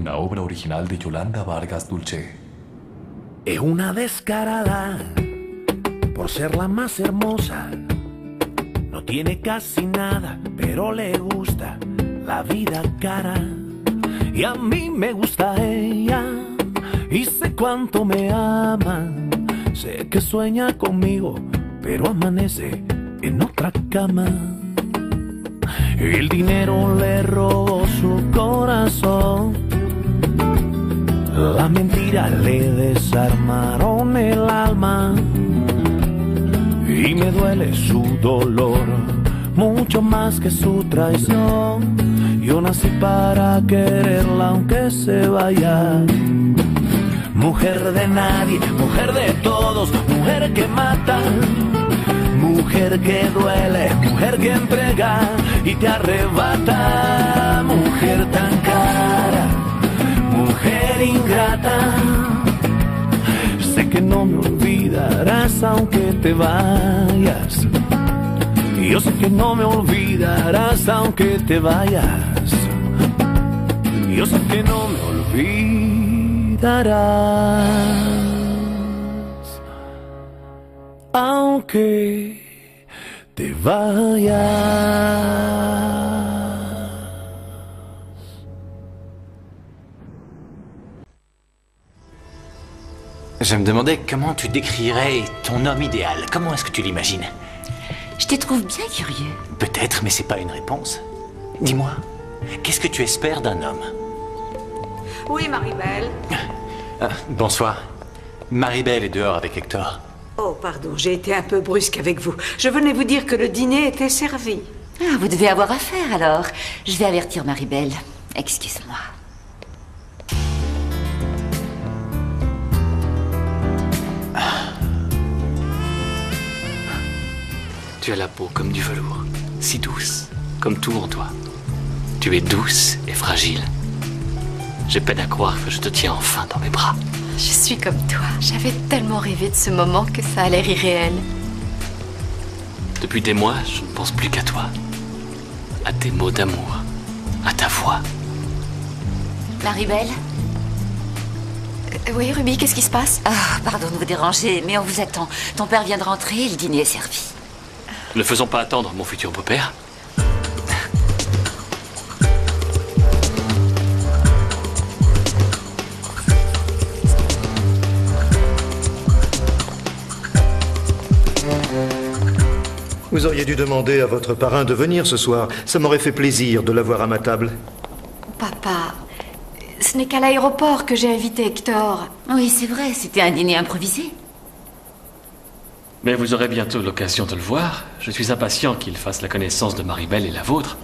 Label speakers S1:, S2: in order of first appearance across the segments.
S1: una obra original de Yolanda Vargas Dulce.
S2: Es una descarada por ser la más hermosa. No tiene casi nada, pero le gusta la vida cara. Y a mí me gusta ella y sé cuánto me ama. Sé que sueña conmigo, pero amanece en otra cama. El dinero le robó su corazón. La mentira le desarmaron el alma. Y me duele su dolor, mucho más que su traición. Yo nací para quererla aunque se vaya. Mujer de nadie, mujer de todos, mujer que mata. Mujer que duele, mujer que entrega y te arrebata. Mujer tan cara, mujer ingrata. Sé que no me olvidarás aunque te vayas. Yo sé que no me olvidarás aunque te vayas. Yo sé que no me olvidarás aunque te vayas.
S3: Je me demandais comment tu décrirais ton homme idéal. Comment est-ce que tu l'imagines?
S4: Je te trouve bien curieux.
S3: Peut-être, mais c'est pas une réponse. Dis-moi, qu'est-ce que tu espères d'un homme?
S5: Oui, Maribel.
S3: Bonsoir. Maribel est dehors avec Hector.
S5: Oh, pardon, j'ai été un peu brusque avec vous. Je venais vous dire que le dîner était servi.
S4: Ah, vous devez avoir affaire alors. Je vais avertir Maribel. Excuse-moi.
S6: Tu as la peau comme du velours, si douce, comme tout en toi. Tu es douce et fragile. J'ai peine à croire que je te tiens enfin dans mes bras.
S7: Je suis comme toi. J'avais tellement rêvé de ce moment que ça a l'air irréel.
S6: Depuis des mois, je ne pense plus qu'à toi. À tes mots d'amour, à ta voix.
S4: Maribel?
S7: Oui, Ruby, qu'est-ce qui se passe?
S4: Ah, pardon de vous déranger, mais on vous attend. Ton père vient de rentrer et le dîner est servi.
S6: Ne faisons pas attendre mon futur beau-père.
S8: Vous auriez dû demander à votre parrain de venir ce soir. Ça m'aurait fait plaisir de l'avoir à ma table.
S7: Papa, ce n'est qu'à l'aéroport que j'ai invité Hector.
S4: Oui, c'est vrai, c'était un dîner improvisé.
S6: Mais vous aurez bientôt l'occasion de le voir. Je suis impatient qu'il fasse la connaissance de Maribel et la vôtre.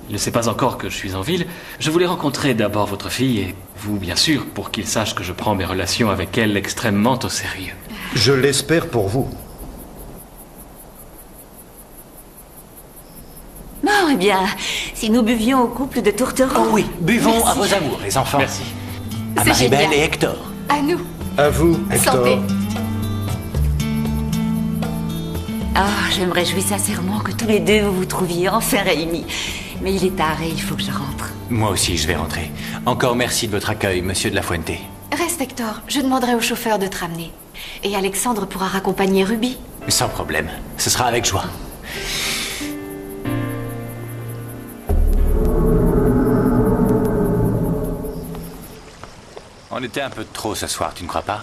S6: Il ne sait pas encore que je suis en ville. Je voulais rencontrer d'abord votre fille et vous, bien sûr, pour qu'il sache que je prends mes relations avec elle extrêmement au sérieux.
S8: Je l'espère pour vous.
S4: Bon, eh bien, si nous buvions au couple de tourtereaux...
S3: Oh oui, buvons
S4: Merci.
S3: à vos amours, les enfants.
S6: Merci.
S3: À
S7: C'est
S3: Maribel
S7: génial.
S3: et Hector.
S7: À nous.
S8: À vous, Hector.
S7: Santé.
S4: Ah, je me réjouis sincèrement que tous les deux vous vous trouviez enfin réunis. Mais il est tard et il faut que je rentre.
S3: Moi aussi, je vais rentrer. Encore merci de votre accueil, monsieur de la Fuente.
S7: Reste, Hector. Je demanderai au chauffeur de te ramener. Et Alexandre pourra raccompagner Ruby.
S3: Sans problème. Ce sera avec joie. On était un peu de trop ce soir, tu ne crois pas?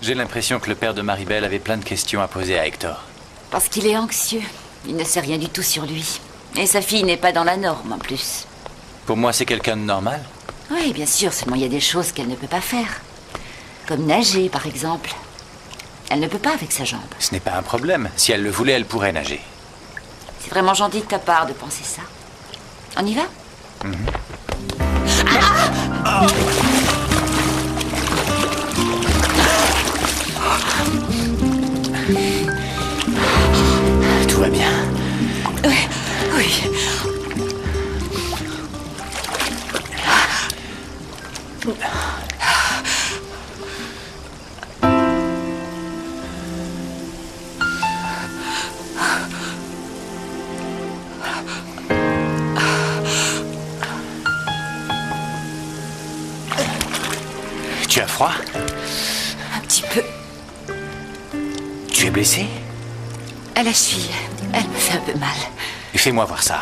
S3: J'ai l'impression que le père de Maribel avait plein de questions à poser à Hector.
S4: Parce qu'il est anxieux. Il ne sait rien du tout sur lui. Et sa fille n'est pas dans la norme, en plus.
S3: Pour moi, c'est quelqu'un de normal.
S4: Oui, bien sûr, seulement il y a des choses qu'elle ne peut pas faire. Comme nager, par exemple. Elle ne peut pas avec sa jambe.
S3: Ce n'est pas un problème. Si elle le voulait, elle pourrait nager.
S4: C'est vraiment gentil de ta part de penser ça. On y va?
S3: Tout va bien.
S4: Oui.
S3: Tu as froid?
S4: Un petit peu.
S3: Tu es blessé?
S4: À la cheville. Elle me fait un peu mal.
S3: Fais-moi voir ça.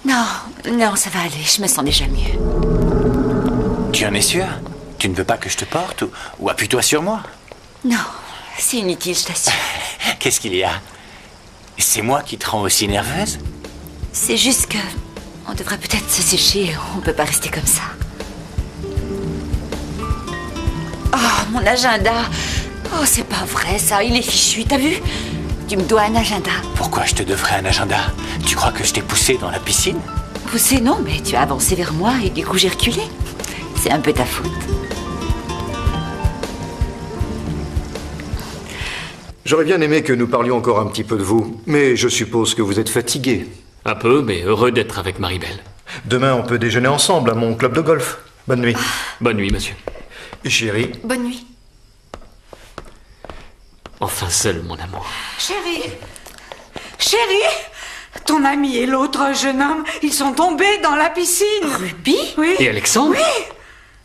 S4: Non, non, ça va aller. Je me sens déjà mieux.
S3: Tu en es sûr? Tu ne veux pas que je te porte ou appuie-toi sur moi?
S4: Non, c'est inutile, je t'assure.
S3: Qu'est-ce qu'il y a? C'est moi qui te rends aussi nerveuse?
S4: C'est juste que... on devrait peut-être se sécher. On peut pas rester comme ça. Oh, mon agenda. Oh, c'est pas vrai, ça. Il est fichu, t'as vu? Tu me dois un agenda.
S3: Pourquoi je te devrais un agenda? Tu crois que je t'ai poussé dans la piscine?
S4: Poussé, non, mais tu as avancé vers moi et du coup j'ai reculé. C'est un peu ta faute.
S8: J'aurais bien aimé que nous parlions encore un petit peu de vous, mais je suppose que vous êtes fatigué.
S6: Un peu, mais heureux d'être avec Marie-Belle.
S8: Demain, on peut déjeuner ensemble à mon club de golf. Bonne nuit.
S6: Bonne nuit, monsieur.
S8: Chérie.
S7: Bonne nuit.
S6: Enfin seul, mon amour.
S5: Chérie! Chérie! Ton ami et l'autre jeune homme, ils sont tombés dans la piscine.
S4: Ruby?
S5: Oui.
S6: Et Alexandre?
S5: Oui.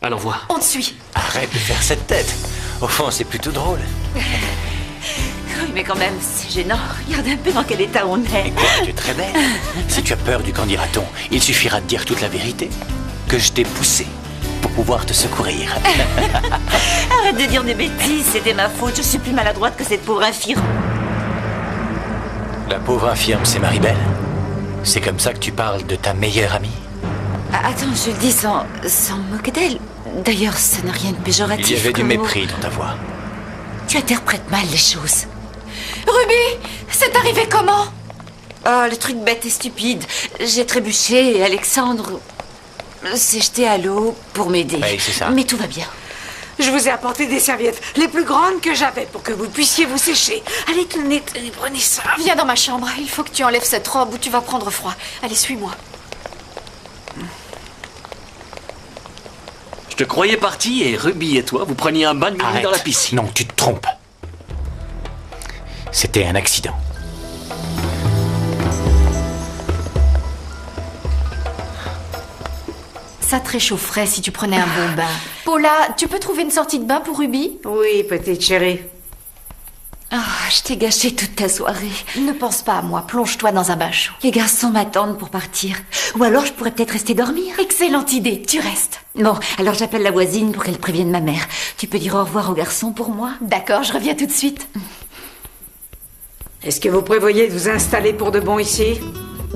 S6: Allons voir.
S7: On te suit.
S3: Arrête de faire cette tête. Au fond, c'est plutôt drôle.
S4: Oui, mais quand même, c'est gênant. Regarde un peu dans quel état on est.
S3: Et quoi, tu es très belle. Si tu as peur du qu'en dira-t-on, il suffira de dire toute la vérité. Que je t'ai poussé pour pouvoir te secourir.
S4: Arrête de dire des bêtises, c'était ma faute. Je suis plus maladroite que cette pauvre infirme.
S3: La pauvre infirme, c'est Marie-Belle. C'est comme ça que tu parles de ta meilleure amie?
S4: Ah, attends, je le dis sans me moquer d'elle. D'ailleurs, ça n'a rien de péjoratif.
S3: Il y avait du
S4: comme mot.
S3: mépris dans ta voix.
S4: Tu interprètes mal les choses.
S7: Ruby, c'est arrivé comment?
S4: Oh, le truc bête et stupide. J'ai trébuché et Alexandre s'est jeté à l'eau pour m'aider.
S3: Oui, c'est ça.
S4: Mais tout va bien.
S5: Je vous ai apporté des serviettes, les plus grandes que j'avais, pour que vous puissiez vous sécher. Allez, tenez, prenez ça.
S7: Viens dans ma chambre. Il faut que tu enlèves cette robe ou tu vas prendre froid. Allez, suis-moi.
S6: Je te croyais parti et Ruby et toi, vous preniez un bain de minuit
S3: Arrête.
S6: dans la piscine.
S3: Non, tu te trompes. C'était un accident.
S7: Ça te réchaufferait si tu prenais un bon bain. Paula, tu peux trouver une sortie de bain pour Ruby?
S5: Oui, petite chérie.
S4: Oh, je t'ai gâché toute ta soirée.
S7: Ne pense pas à moi. Plonge-toi dans un bain chaud.
S4: Les garçons m'attendent pour partir. Ou alors je pourrais peut-être rester dormir.
S7: Excellente idée. Tu restes.
S4: Bon, alors j'appelle la voisine pour qu'elle prévienne ma mère. Tu peux dire au revoir aux garçons pour moi?
S7: D'accord, je reviens tout de suite.
S5: Est-ce que vous prévoyez de vous installer pour de bon ici?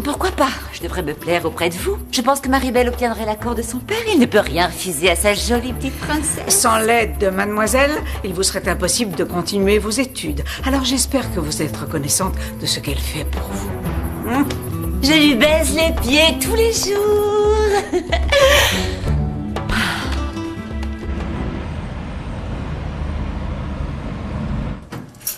S4: Pourquoi pas? Je devrais me plaire auprès de vous. Je pense que Marie-Belle obtiendrait l'accord de son père. Il ne peut rien refuser à sa jolie petite princesse.
S5: Sans l'aide de mademoiselle, il vous serait impossible de continuer vos études. Alors j'espère que vous êtes reconnaissante de ce qu'elle fait pour vous.
S4: Je lui baise les pieds tous les jours.